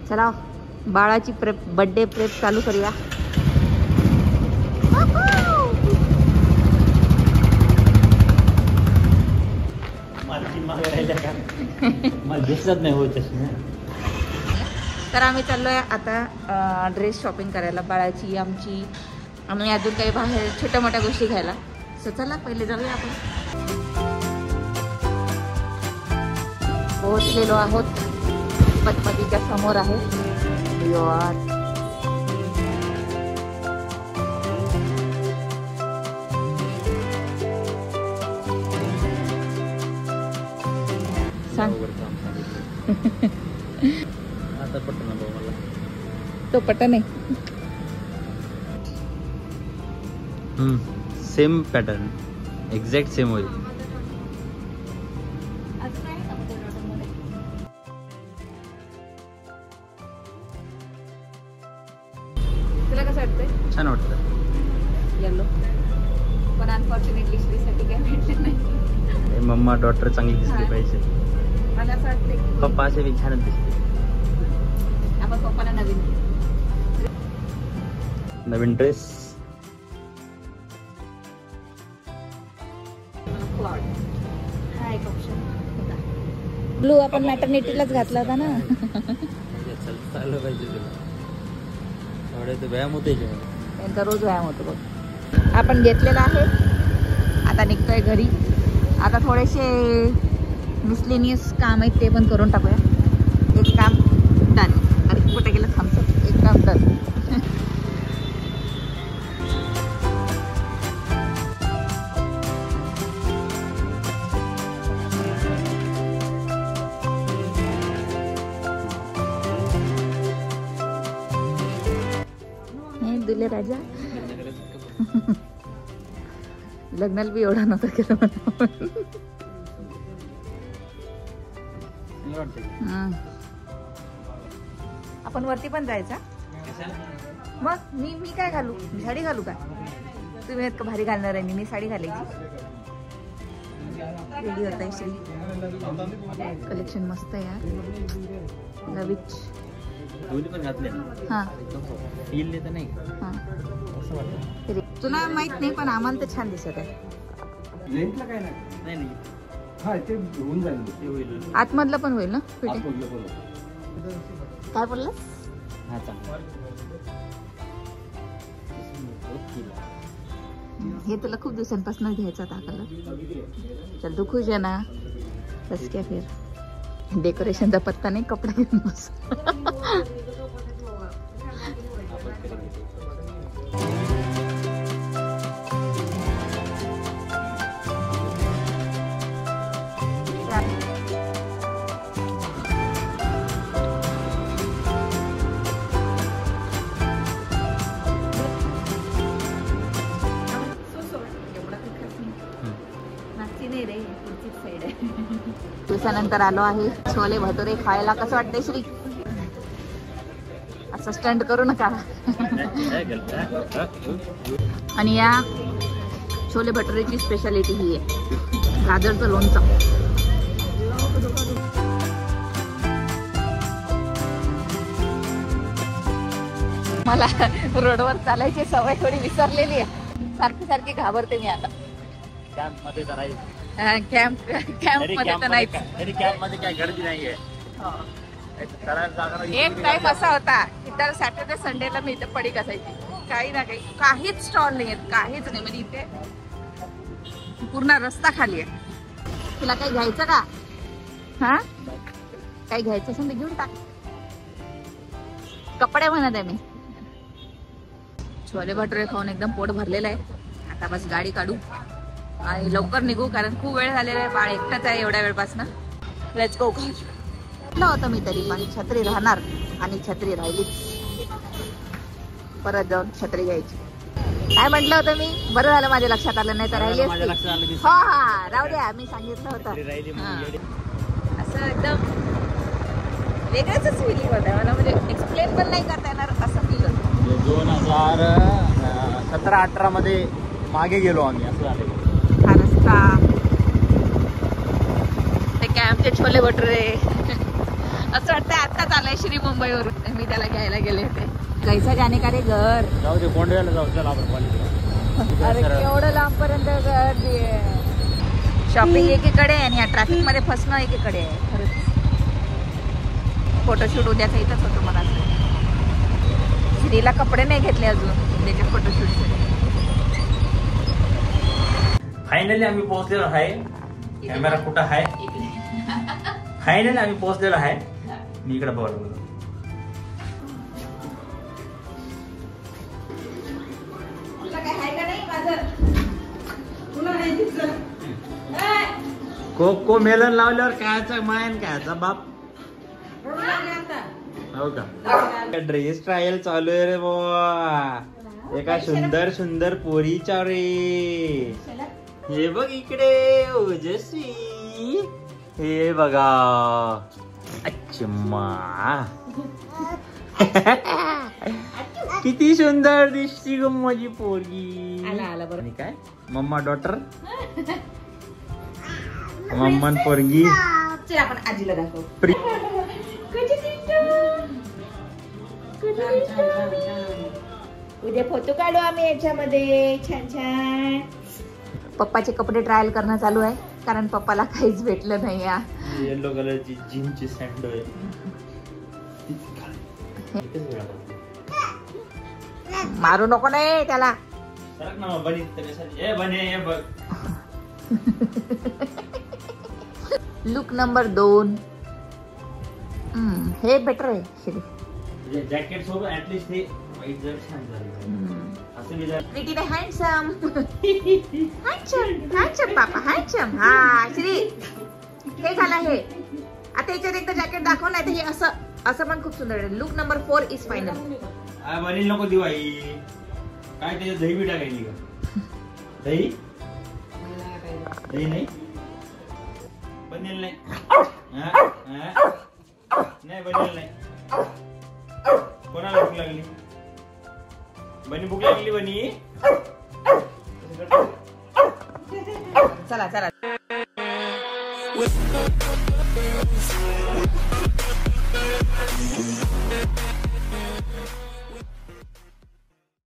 चला बाळाची prep, birthday prep चालू करूया. तर आम्ही चाललोय आता ड्रेस शॉपिंग करायला बाळाची आमची, आम्ही अजून काही बाहेर छोट्या मोठ्या गोष्टी घ्यायला. सो चला पहिले जाऊया आपण. पोहोचलेलो आहोत, पद्मतीच्या समोर आहे. सांग आता पटन मला तो पटन आहे. सेम पॅटर्न एक्झॅक्ट सेम होईल. तुला कसं वाटतंय? छान वाटतं. येलो पण अनफॉर्च्युनेटली श्रीसाठी काय भेटलं नाही. मम्मा डॉटर चांगली दिसली पाहिजे. मला असं वाटतंय की पप्पा असे छानच दिसते. आपण पप्पाला नवीन ड्रेस. ब्लू आपण मॅटर्निटीलाच घातला होता ना. चाललं पाहिजे तुला. थोडे व्यायाम होते त्यांचा रोज व्यायाम होतो बघ. आपण घेतलेला आहे, आता निघतोय घरी. आता थोडेसे मिसलेनियस काम आहेत ते पण करून टाकूया. एक काम डन. अरे कुठे गेलं थांबतं. एक काम डन. हे दुले राजा लग्नाला बी एवढा नव्हता केलं म्हणून. आपण वरती पण जायचा. मग मी काय घालू? साडी घालू का? तुम्ही इतकं भारी घालणार आहे. मी साडी घालायची. रेडी होत आहे श्री. कलेक्शन मस्त आहे यार. लविच दोन्ही पण घातले ना. हा फील देत नाही. हा तुला माहित नाही पण आम्हाला तर छान दिसत आहे. लेंथला काय नाही. नाही हा ते होऊन जाईल. ते होईल. आतमधलं पण होईल ना फिटिंग. काय बोललास? हा चांगला. हे तुला खूप दिवसांपासून घ्यायचा होता कलर. चल तू खुश आहे ना? बस क्या फिर डेकोरेशनचा पत्ता नाही, कपडे घेऊन बस. दिवसानंतर आलो आहे छोले भटुरे खायला. कसं वाटतंय श्री? असं स्टंट करू नका. आणि या छोले भटुरेची स्पेशालिटी ही आहे गाजरचं लोणचं. मला रोडवर चालायची सवय थोडी विसरलेली आहे. सारखी सारखी घाबरते मी आता. कॅम्प मध्ये कॅम्प मध्ये तर नाहीच. कॅम्प मध्ये काय गर्दी नाहीये. एक टाइम असा होता की तर सॅटर्डे संडेला मी इथे पडीक असायची. काही ना काही काहीच स्टॉल नाही आहेत, काहीच नाही. म्हणजे इथे पूर्ण रस्ता खाली आहे. तुला काही घ्यायचं का? हा काही घ्यायचं असेल तर घेऊन टाक. कपडे म्हणत आहे मी. छोले भटुरे खाऊन एकदम पोट भरलेलं आहे. आता बस गाडी काढू आणि लवकर निघू, कारण खूप वेळ झालेला आहे. बाळ एकटाच आहे एवढ्या वेळपासून. Let's go. म्हटलं होतं मी तरी पण छत्री राहणार आणि छत्री राहिलीच. परत जाऊन छत्री घ्यायची. काय म्हटलं होतं मी? बरं झालं माझ्या लक्षात आलं, नाही तर राहिली असती. हो हा राहू द्या, मी सांगितलं होतं. असं एकदम वेगळंच फीलिंग होतं मला. म्हणजे एक्सप्लेन पण नाही करता येणार असं फील होतं. 2017-18 मध्ये मागे गेलो आम्ही. असं झालं. हा रस्ता, ते कॅम्पचे छोले भटुरे. असं वाटतं आत्ताच आलाय श्री मुंबईवरून, मी त्याला घ्यायला गेले होते. कैसा जाने का रे घर? जाऊ दे कोंडव्याला जाऊ चला आपण कॉलेजला. अरे केवढं लांबपर्यंत गर्दी आहे. शॉपिंग एकीकडे आहे आणि या ट्रॅफिक मध्ये फसणं एकीकडे आहे. खरंच फोटोशूट उद्याचा इथंच होतो मला. श्रीला कपडे नाही घेतले अजून उद्याच्या फोटोशूटसाठी. फायनली आम्ही पोहोचलेलो आहे. कॅमेरा कुठं आहे? फायनली आम्ही पोहोचलेलो आहे. मी इकडे बघतो. को मेलन लावल्यावर कायचा मायन कायचा बाप. हो का? ड्रेस ट्रायल चालू आहे रे बाबा. एका सुंदर सुंदर पोरीच्या रे. हे बघ इकडे ओजस्वी. हे बघा अच्छा किती सुंदर दिसती ग माझी पोरगी. आणि काय मम्मा डॉटर मम्मन पोरगी. चल आपण आजीला दाखव. उद्या फोटो काढू आम्ही याच्यामध्ये छान छान. पप्पाचे कपडे ट्रायल करणं चालू आहे कारण पप्पाला काहीच भेटलं नाही. या येलो कलरची जीनची सँडल आहे. मारू नको नाही त्याला. सरक ना बनी ए बने बघ. Look number 2. हे बेटर आहे श्री. जॅकेट सोबत ऍटलीस्ट हे वाईट जर छान झालं असं मी जर प्रिटी हँडसम. हँडसम हँडसम पापा हँडसम. हा श्री हे झालं. हे आता याच्यात एकदा जॅकेट दाखव नाही तर हे असं असं पण खूप सुंदर आहे. Look number 4 is final. बनील नको देऊ आई. काय त्याच्यात दही बी टाकायची का? दही दही नाही बनेल नाही. नाही बनेल नाही. कोणाला भूक लागली? बनी भूक लागली बनी. चला चला.